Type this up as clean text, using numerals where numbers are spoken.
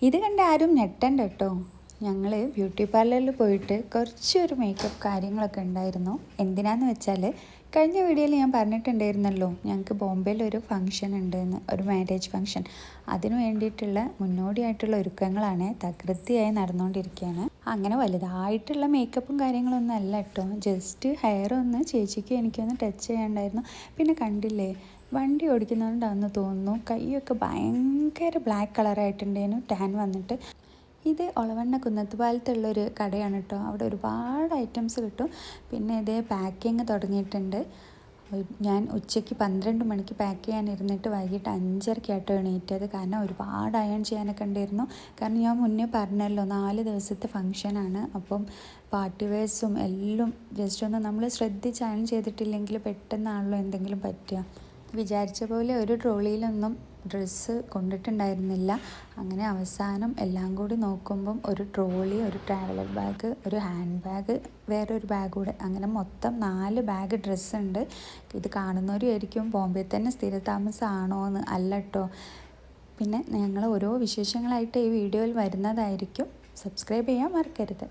ഇത് കണ്ട് ആരും ഞെട്ടണ്ട കേട്ടോ. ഞങ്ങൾ ബ്യൂട്ടി പാർലറിൽ പോയിട്ട് കുറച്ചൊരു മേക്കപ്പ് കാര്യങ്ങളൊക്കെ ഉണ്ടായിരുന്നു. എന്തിനാന്ന് വെച്ചാൽ കഴിഞ്ഞ വീഡിയോയിൽ ഞാൻ പറഞ്ഞിട്ടുണ്ടായിരുന്നല്ലോ, ഞങ്ങൾക്ക് ബോംബെയിൽ ഒരു ഫംഗ്ഷൻ ഉണ്ടെന്ന്, ഒരു മാരേജ് ഫംഗ്ഷൻ. അതിന് വേണ്ടിയിട്ടുള്ള മുന്നോടിയായിട്ടുള്ള ഒരുക്കങ്ങളാണ് തകൃതിയായി നടന്നുകൊണ്ടിരിക്കുകയാണ്. അങ്ങനെ വലുതായിട്ടുള്ള മേക്കപ്പും കാര്യങ്ങളൊന്നും അല്ല കേട്ടോ. ജസ്റ്റ് ഹെയർ ഒന്ന് ചേച്ചിക്ക് എനിക്കൊന്ന് ടച്ച് ചെയ്യാണ്ടായിരുന്നു. പിന്നെ കണ്ടില്ലേ, വണ്ടി ഓടിക്കുന്നതുകൊണ്ടാണെന്ന് തോന്നുന്നു കൈയൊക്കെ ഭയങ്കര ബ്ലാക്ക് കളറായിട്ടുണ്ടായിരുന്നു, ടാൻ വന്നിട്ട്. ഇത് ഒളവണ്ണ കുന്നത്തുപാലത്തുള്ളൊരു കടയാണ് കേട്ടോ. അവിടെ ഒരുപാട് ഐറ്റംസ് കിട്ടും. പിന്നെ ഇതേ പാക്കിങ് തുടങ്ങിയിട്ടുണ്ട്. ഞാൻ ഉച്ചയ്ക്ക് 12 മണിക്ക് പാക്ക് ചെയ്യാനിരുന്നിട്ട് വൈകിട്ട് 5:30 എണീറ്റത്. കാരണം ഒരുപാട് അയൺ ചെയ്യാനൊക്കെ ഉണ്ടായിരുന്നു. കാരണം ഞാൻ മുന്നേ പറഞ്ഞല്ലോ 4 ദിവസത്തെ ഫംഗ്ഷനാണ്. അപ്പം പാർട്ടി വെയർസും എല്ലാം ജസ്റ്റ് ഒന്ന് നമ്മൾ ശ്രദ്ധിച്ച് അയൺ ചെയ്തിട്ടില്ലെങ്കിൽ പെട്ടെന്നാണല്ലോ എന്തെങ്കിലും പറ്റുക. വിചാരിച്ച പോലെ ഒരു ട്രോളിയിലൊന്നും ഡ്രസ്സ് കൊണ്ടിട്ടുണ്ടായിരുന്നില്ല. അങ്ങനെ അവസാനം എല്ലാം കൂടി നോക്കുമ്പം ഒരു ട്രോളി, ഒരു ട്രാവലർ ബാഗ്, ഒരു ഹാൻഡ് ബാഗ്, വേറൊരു ബാഗ് കൂടെ, അങ്ങനെ മൊത്തം 4 ബാഗ് ഡ്രസ്സുണ്ട്. ഇത് കാണുന്നവരും ആയിരിക്കും ബോംബെ തന്നെ സ്ഥിരതാമസമാണോ എന്ന്. അല്ല കേട്ടോ. പിന്നെ ഞങ്ങൾ ഓരോ വിശേഷങ്ങളായിട്ട് ഈ വീഡിയോയിൽ വരുന്നതായിരിക്കും. സബ്സ്ക്രൈബ് ചെയ്യാൻ മറക്കരുത്.